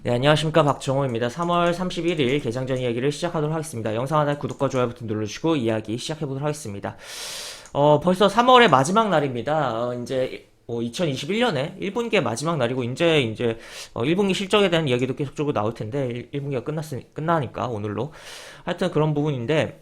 네, 안녕하십니까. 박정호입니다. 3월 31일 개장전 이야기를 시작하도록 하겠습니다. 영상 하나 구독과 좋아요 버튼 눌러주시고 이야기 시작해보도록 하겠습니다. 벌써 3월의 마지막 날입니다. 이제 2021년에 1분기의 마지막 날이고, 이제 1분기 실적에 대한 이야기도 계속적으로 나올 텐데, 1분기가 끝나니까, 오늘로. 하여튼 그런 부분인데,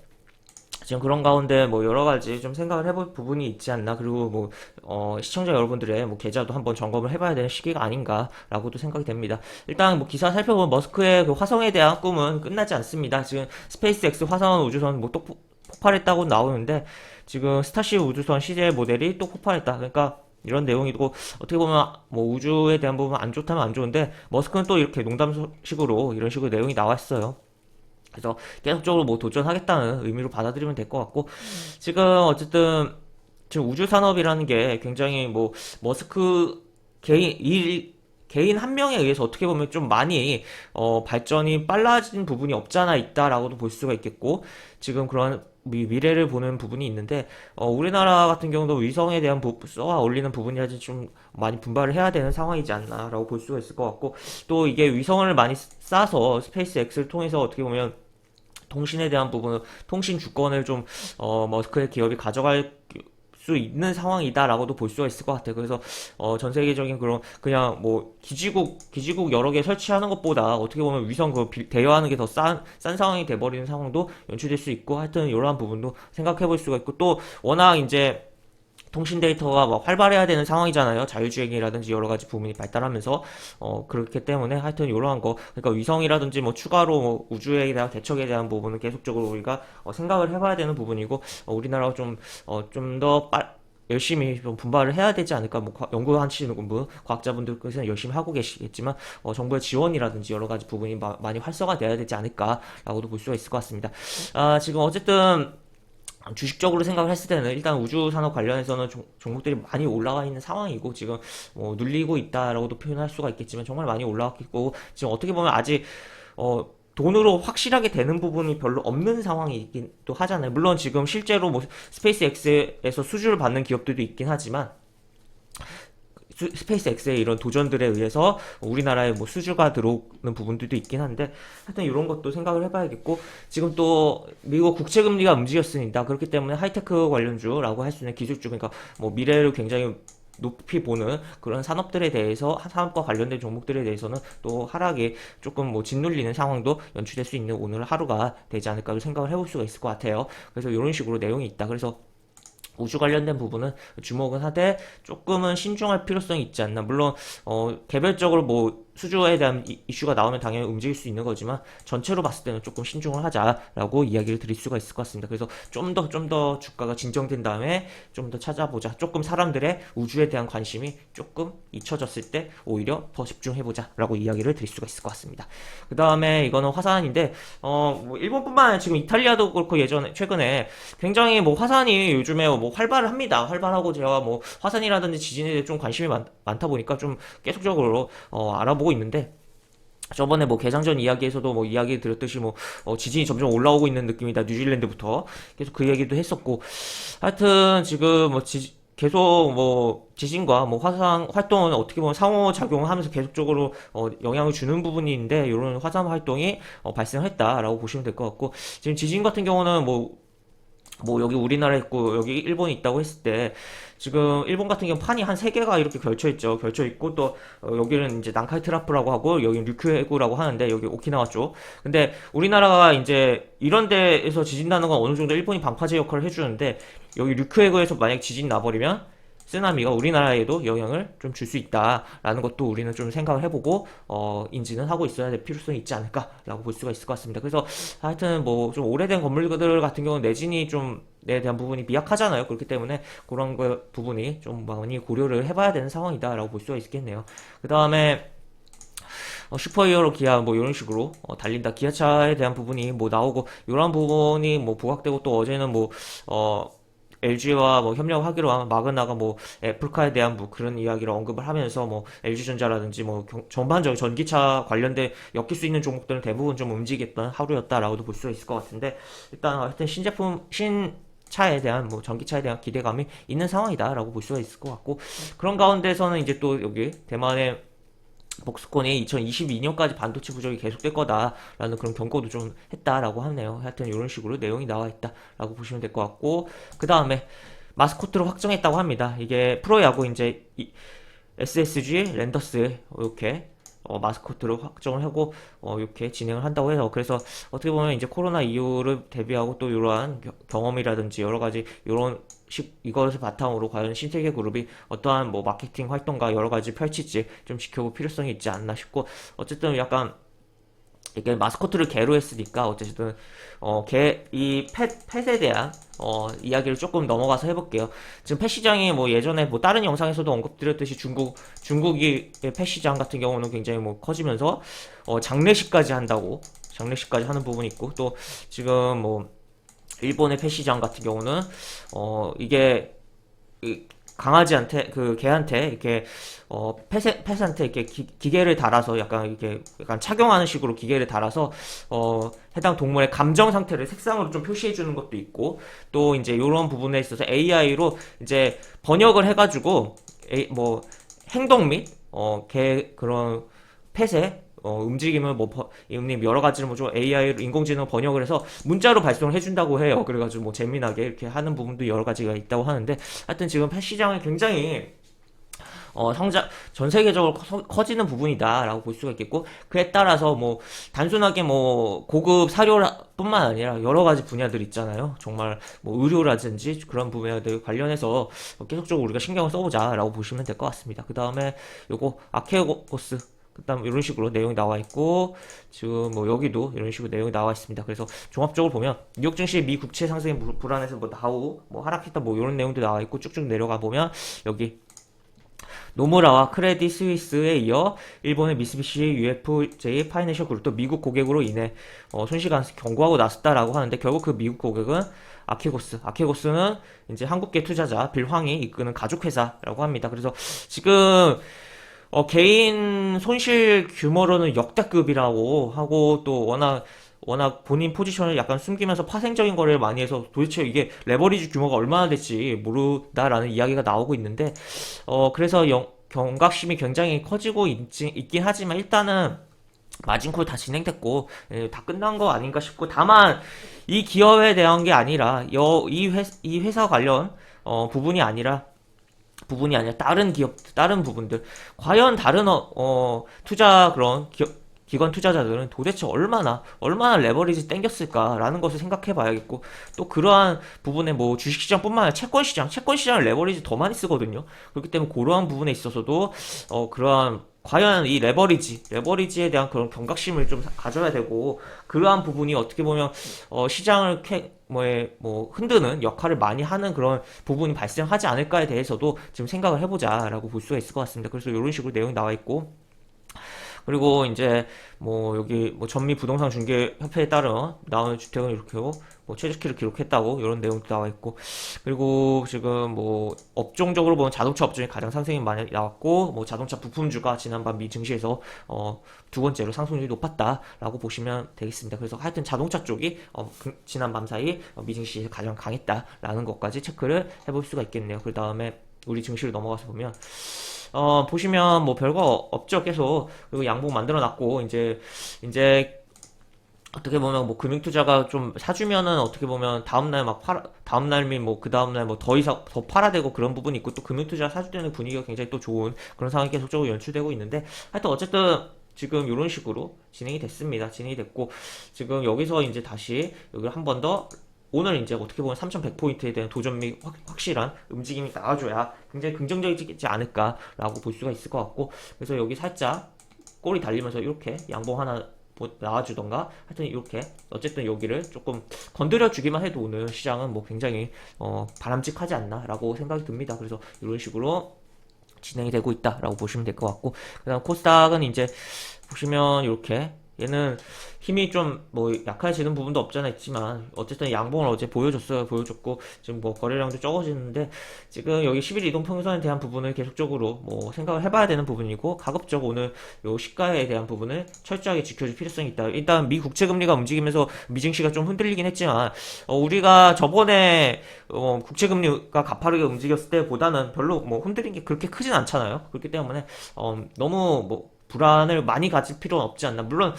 지금 그런 가운데 뭐 여러 가지 좀 생각을 해볼 부분이 있지 않나. 그리고 뭐 시청자 여러분들의 뭐 계좌도 한번 점검을 해봐야 되는 시기가 아닌가라고도 생각이 됩니다. 일단 뭐 기사 살펴보면 머스크의 그 화성에 대한 꿈은 끝나지 않습니다. 지금 스페이스X 화성 우주선 뭐 또 폭발했다고 나오는데, 지금 스타쉽 우주선 CJ 모델이 또 폭발했다. 그러니까 이런 내용이고, 어떻게 보면 뭐 우주에 대한 부분 안 좋다면 안 좋은데, 머스크는 또 이렇게 농담식으로 이런 식으로 내용이 나왔어요. 그래서 계속적으로 뭐 도전하겠다는 의미로 받아들이면 될 것 같고, 지금 어쨌든 지금 우주 산업이라는 게 굉장히 뭐 머스크 개인 한 명에 의해서 어떻게 보면 좀 많이 발전이 빨라진 부분이 없잖아 있다라고도 볼 수가 있겠고, 지금 그런 미래를 보는 부분이 있는데, 우리나라 같은 경우도 위성에 대한 쏘아 올리는 부분이라든지 좀 많이 분발을 해야 되는 상황이지 않나라고 볼 수가 있을 것 같고, 또 이게 위성을 많이 쏴서 스페이스 X를 통해서 어떻게 보면 통신에 대한 부분은 통신 주권을 좀 머스크의 기업이 가져갈 수 있는 상황이다라고도 볼 수가 있을 것 같아요. 그래서 전 세계적인 그런 그냥 뭐 기지국 여러 개 설치하는 것보다 어떻게 보면 위성 그 대여하는 게 더 싼 상황이 돼버리는 상황도 연출될 수 있고, 하여튼 이러한 부분도 생각해 볼 수가 있고, 또 워낙 이제 통신 데이터가 막 활발해야 되는 상황이잖아요. 자율주행이라든지 여러 가지 부분이 발달하면서 그렇기 때문에 하여튼 이러한 거, 그러니까 위성이라든지 뭐 추가로 뭐 우주에 대한 대척에 대한 부분은 계속적으로 우리가 생각을 해봐야 되는 부분이고, 우리나라가 좀 더 열심히 좀 분발을 해야 되지 않을까. 뭐 연구하시는 분 과학자분들께서는 열심히 하고 계시겠지만, 정부의 지원이라든지 여러 가지 부분이 많이 활성화돼야 되지 않을까라고도 볼 수가 있을 것 같습니다. 지금 어쨌든 주식적으로 생각을 했을 때는 일단 우주 산업 관련해서는 종목들이 많이 올라가 있는 상황이고, 지금 뭐 눌리고 있다라고도 표현할 수가 있겠지만 정말 많이 올라왔고, 지금 어떻게 보면 아직 돈으로 확실하게 되는 부분이 별로 없는 상황이긴 또 하잖아요. 물론 지금 실제로 뭐 스페이스 X에서 수주를 받는 기업들도 있긴 하지만, 스페이스 X의 이런 도전들에 의해서 우리나라에 뭐 수주가 들어오는 부분들도 있긴 한데, 하여튼 이런 것도 생각을 해봐야겠고, 지금 또 미국 국채 금리가 움직였습니다. 그렇기 때문에 하이테크 관련주라고 할 수 있는 기술주, 그러니까 뭐 미래를 굉장히 높이 보는 그런 산업들에 대해서, 산업과 관련된 종목들에 대해서는 또 하락이 조금 뭐 짓눌리는 상황도 연출될 수 있는 오늘 하루가 되지 않을까 생각을 해볼 수가 있을 것 같아요. 그래서 이런 식으로 내용이 있다. 그래서 우주 관련된 부분은 주목은 하되 조금은 신중할 필요성이 있지 않나. 물론 개별적으로 뭐 수주에 대한 이슈가 나오면 당연히 움직일 수 있는 거지만, 전체로 봤을 때는 조금 신중을 하자라고 이야기를 드릴 수가 있을 것 같습니다. 그래서 좀 더 주가가 진정된 다음에 좀 더 찾아보자. 조금 사람들의 우주에 대한 관심이 조금 잊혀졌을 때 오히려 더 집중해보자라고 이야기를 드릴 수가 있을 것 같습니다. 그 다음에 이거는 화산인데, 뭐 일본뿐만 아니라 지금 이탈리아도 그렇고, 최근에 굉장히 뭐 화산이 요즘에 뭐 활발을 합니다. 활발하고, 제가 뭐 화산이라든지 지진에 대해 좀 관심이 많다 보니까 좀 계속적으로 알아보고 있는데, 저번에 뭐 개장전 이야기에서도 뭐 이야기 드렸듯이 뭐 지진이 점점 올라오고 있는 느낌이다. 뉴질랜드부터 계속 그 얘기도 했었고, 하여튼 지금 뭐 계속 뭐 지진과 뭐 화산 활동은 어떻게 보면 상호작용하면서 계속적으로 영향을 주는 부분이 있는데, 이런 화산 활동이 발생했다라고 보시면 될 것 같고, 지금 지진 같은 경우는 뭐 여기 우리나라에 있고 여기 일본에 있다고 했을 때, 지금 일본 같은 경우 판이 한 세개가 이렇게 걸쳐 있죠. 걸쳐 있고, 또 여기는 이제 난카이 트라프라고 하고, 여기는 류큐해구라고 하는데, 여기 오키나와 쪽. 근데 우리나라가 이제 이런 데에서 지진 나는 건 어느 정도 일본이 방파제 역할을 해주는데, 여기 류큐해구에서 만약 지진 나버리면 쓰나미가 우리나라에도 영향을 좀 줄 수 있다라는 것도 우리는 좀 생각을 해보고 인지는 하고 있어야 될 필요성이 있지 않을까라고 볼 수가 있을 것 같습니다. 그래서 하여튼 뭐 좀 오래된 건물들 같은 경우는 내진이 좀 에 대한 부분이 미약하잖아요. 그렇기 때문에 그런 거 부분이 좀 많이 고려를 해봐야 되는 상황이다라고 볼 수가 있겠네요. 그 다음에 슈퍼히어로 기아 뭐 이런 식으로 달린다, 기아차에 대한 부분이 뭐 나오고, 이런 부분이 뭐 부각되고, 또 어제는 뭐 LG와 뭐 협력하기로 한 마그나가 뭐 애플카에 대한 뭐 그런 이야기를 언급을 하면서, 뭐 LG전자라든지 뭐 전반적인 전기차 관련된 엮일 수 있는 종목들은 대부분 좀 움직였던 하루였다라고도 볼 수 있을 것 같은데, 일단 하여튼 차에 대한 뭐 전기차에 대한 기대감이 있는 상황이다라고 볼 수가 있을 것 같고, 그런 가운데서는 이제 또 여기 대만의 폭스콘이 2022년까지 반도체 부족이 계속될 거다라는 그런 경고도 좀 했다라고 하네요. 하여튼 이런 식으로 내용이 나와 있다라고 보시면 될 것 같고, 그 다음에 마스코트를 확정했다고 합니다. 이게 프로야구 이제 SSG 랜더스 이렇게 마스코트를 확정을 하고 이렇게 진행을 한다고 해서, 그래서 어떻게 보면 이제 코로나 이후를 대비하고 또 이러한 경험이라든지 여러 가지 이런 이것을 바탕으로 과연 신세계 그룹이 어떠한 뭐 마케팅 활동과 여러 가지 펼칠지 좀 지켜볼 필요성이 있지 않나 싶고, 어쨌든 약간 이게 마스코트를 개로 했으니까 어쨌든 이 펫에 대한 이야기를 조금 넘어가서 해볼게요. 지금 펫 시장이 뭐 예전에 뭐 다른 영상에서도 언급드렸듯이 중국이 펫 시장 같은 경우는 굉장히 뭐 커지면서 장례식까지 한다고, 장례식까지 하는 부분이 있고, 또 지금 뭐 일본의 펫 시장 같은 경우는 이게 강아지한테 그 개한테 이렇게 펫한테 이렇게 기계를 달아서 약간 착용하는 식으로 기계를 달아서 해당 동물의 감정 상태를 색상으로 좀 표시해 주는 것도 있고, 또 이제 이런 부분에 있어서 AI로 이제 번역을 해가지고 뭐 행동 및개 그런 펫의 움직임을 여러 가지를 뭐좀 AI로 인공지능 번역을 해서 문자로 발송을 해준다고 해요. 그래가지고 뭐 재미나게 이렇게 하는 부분도 여러 가지가 있다고 하는데, 하여튼 지금 펫 시장이 굉장히 전 세계적으로 커지는 부분이다라고 볼 수가 있겠고, 그에 따라서 뭐 단순하게 뭐 고급 사료뿐만 아니라 여러 가지 분야들 있잖아요. 정말 뭐 의료라든지 그런 분야들 관련해서 계속적으로 우리가 신경을 써보자라고 보시면 될 것 같습니다. 그 다음에 요거 아케오고스, 그다음 이런 식으로 내용이 나와 있고, 지금 뭐 여기도 이런 식으로 내용이 나와 있습니다. 그래서 종합적으로 보면 뉴욕 증시 미 국채 상승이 불안해서 뭐 다우 뭐 하락했다 뭐 이런 내용도 나와 있고, 쭉쭉 내려가 보면 여기 노무라와 크레딧 스위스에 이어 일본의 미쓰비시 UFJ 파이낸셜 그룹도 미국 고객으로 인해 순시간 경고하고 나섰다라고 하는데, 결국 그 미국 고객은 아케고스는 이제 한국계 투자자 빌황이 이끄는 가족회사라고 합니다. 그래서 지금 개인 손실 규모로는 역대급이라고 하고, 또 워낙 본인 포지션을 약간 숨기면서 파생적인 거래를 많이 해서 도대체 이게 레버리지 규모가 얼마나 될지 모르다라는 이야기가 나오고 있는데, 그래서 경각심이 굉장히 커지고 있긴 하지만, 일단은 마진콜 다 진행됐고 다 끝난 거 아닌가 싶고, 다만 이 기업에 대한 게 아니라 이 회사 관련 부분이 아니라 다른 기업, 다른 부분들, 과연 다른 투자 그런 기관 투자자들은 도대체 얼마나 레버리지 땡겼을까라는 것을 생각해 봐야겠고, 또 그러한 부분에 뭐 주식시장뿐만 아니라 채권시장을 레버리지 더 많이 쓰거든요. 그렇기 때문에 그러한 부분에 있어서도 그러한 과연 이 레버리지에 대한 그런 경각심을 좀 가져야 되고, 그러한 부분이 어떻게 보면 시장을 흔드는 역할을 많이 하는 그런 부분이 발생하지 않을까에 대해서도 지금 생각을 해보자라고 볼 수가 있을 것 같습니다. 그래서 이런 식으로 내용이 나와 있고, 그리고 이제 뭐 여기 뭐 전미 부동산 중개 협회에 따른 나오는 주택은 이렇게요. 뭐 최저키를 기록했다고 이런 내용도 나와 있고, 그리고 지금 뭐 업종적으로 보면 자동차 업종이 가장 상승이 많이 나왔고, 뭐 자동차 부품주가 지난번 미 증시에서 두 번째로 상승률이 높았다라고 보시면 되겠습니다. 그래서 하여튼 자동차 쪽이 지난 밤 사이 미 증시에서 가장 강했다라는 것까지 체크를 해볼 수가 있겠네요. 그 다음에 우리 증시를 넘어가서 보면 보시면 뭐 별거 없죠. 계속 그리고 양봉 만들어 놨고, 이제 어떻게 보면 뭐 금융투자가 좀 사주면은 어떻게 보면 다음날 다음날 및 뭐 그 다음날 뭐 더 이상 더 팔아대고 그런 부분이 있고, 또 금융투자 사줄 때는 분위기가 굉장히 또 좋은 그런 상황이 계속적으로 연출되고 있는데, 하여튼 어쨌든 지금 이런 식으로 진행이 됐고, 지금 여기서 이제 다시 여기를 한 번 더 오늘 이제 어떻게 보면 3,100포인트에 대한 도전 및 확실한 움직임이 나와줘야 굉장히 긍정적이지 않을까라고 볼 수가 있을 것 같고, 그래서 여기 살짝 꼬리 달리면서 이렇게 양봉 하나 나와주던가, 하여튼 이렇게 어쨌든 여기를 조금 건드려 주기만 해도 오늘 시장은 뭐 굉장히 바람직하지 않나라고 생각이 듭니다. 그래서 이런 식으로 진행이 되고 있다라고 보시면 될 것 같고, 그다음 코스닥은 이제 보시면 이렇게 얘는 힘이 좀 뭐 약해지는 부분도 없잖아 있지만, 어쨌든 양봉을 어제 보여줬고, 지금 뭐 거래량도 적어지는데, 지금 여기 11 이동평균선에 대한 부분을 계속적으로 뭐 생각을 해봐야 되는 부분이고, 가급적 오늘 요 시가에 대한 부분을 철저하게 지켜줄 필요성이 있다. 일단 미 국채금리가 움직이면서 미증시가 좀 흔들리긴 했지만, 우리가 저번에 국채금리가 가파르게 움직였을 때보다는 별로 뭐 흔들린 게 그렇게 크진 않잖아요. 그렇기 때문에 너무 뭐 불안을 많이 가질 필요는 없지 않나. 물론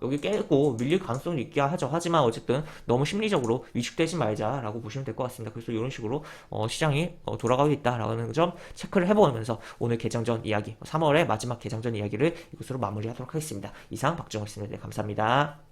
여기 깨고 밀릴 가능성이 있긴 하죠. 하지만 어쨌든 너무 심리적으로 위축되지 말자라고 보시면 될 것 같습니다. 그래서 이런 식으로 시장이 돌아가고 있다라는 점 체크를 해보면서 오늘 개장전 이야기, 3월의 마지막 개장전 이야기를 이것으로 마무리하도록 하겠습니다. 이상 박정호였습니다. 네, 감사합니다.